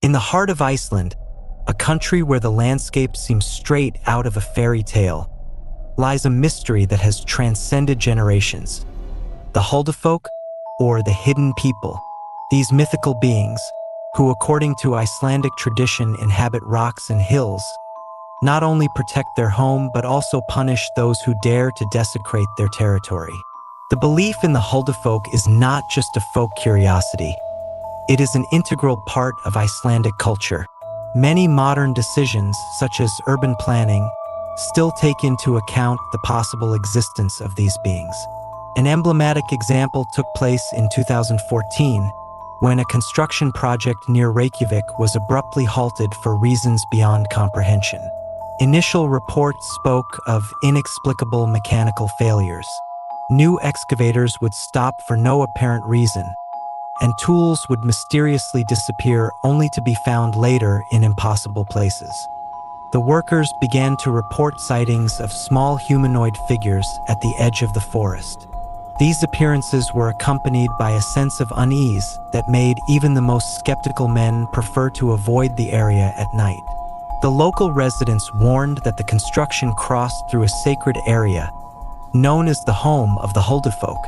In the heart of Iceland, a country where the landscape seems straight out of a fairy tale, lies a mystery that has transcended generations. The Huldufólk, or the hidden people. These mythical beings, who according to Icelandic tradition inhabit rocks and hills, not only protect their home but also punish those who dare to desecrate their territory. The belief in the Huldufólk is not just a folk curiosity. It is an integral part of Icelandic culture. Many modern decisions, such as urban planning, still take into account the possible existence of these beings. An emblematic example took place in 2014, when a construction project near Reykjavik was abruptly halted for reasons beyond comprehension. Initial reports spoke of inexplicable mechanical failures. New excavators would stop for no apparent reason, and tools would mysteriously disappear only to be found later in impossible places. The workers began to report sightings of small humanoid figures at the edge of the forest. These appearances were accompanied by a sense of unease that made even the most skeptical men prefer to avoid the area at night. The local residents warned that the construction crossed through a sacred area, known as the home of the Huldufólk.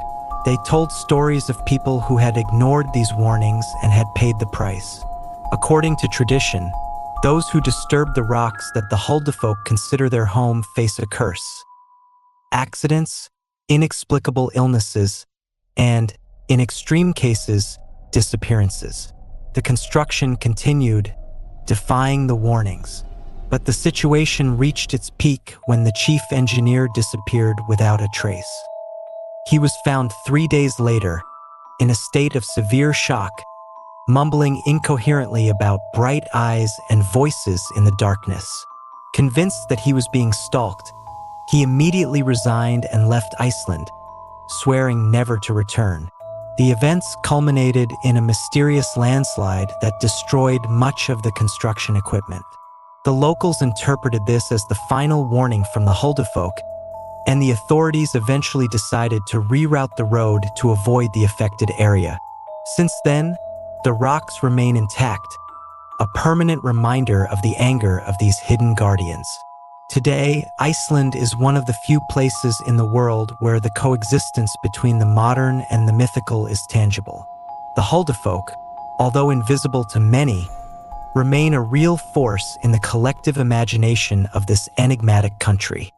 They told stories of people who had ignored these warnings and had paid the price. According to tradition, those who disturb the rocks that the Huldufólk consider their home face a curse. Accidents, inexplicable illnesses, and, in extreme cases, disappearances. The construction continued, defying the warnings. But the situation reached its peak when the chief engineer disappeared without a trace. He was found 3 days later, in a state of severe shock, mumbling incoherently about bright eyes and voices in the darkness. Convinced that he was being stalked, he immediately resigned and left Iceland, swearing never to return. The events culminated in a mysterious landslide that destroyed much of the construction equipment. The locals interpreted this as the final warning from the Huldufólk, and the authorities eventually decided to reroute the road to avoid the affected area. Since then, the rocks remain intact, a permanent reminder of the anger of these hidden guardians. Today, Iceland is one of the few places in the world where the coexistence between the modern and the mythical is tangible. The Huldufólk, although invisible to many, remain a real force in the collective imagination of this enigmatic country.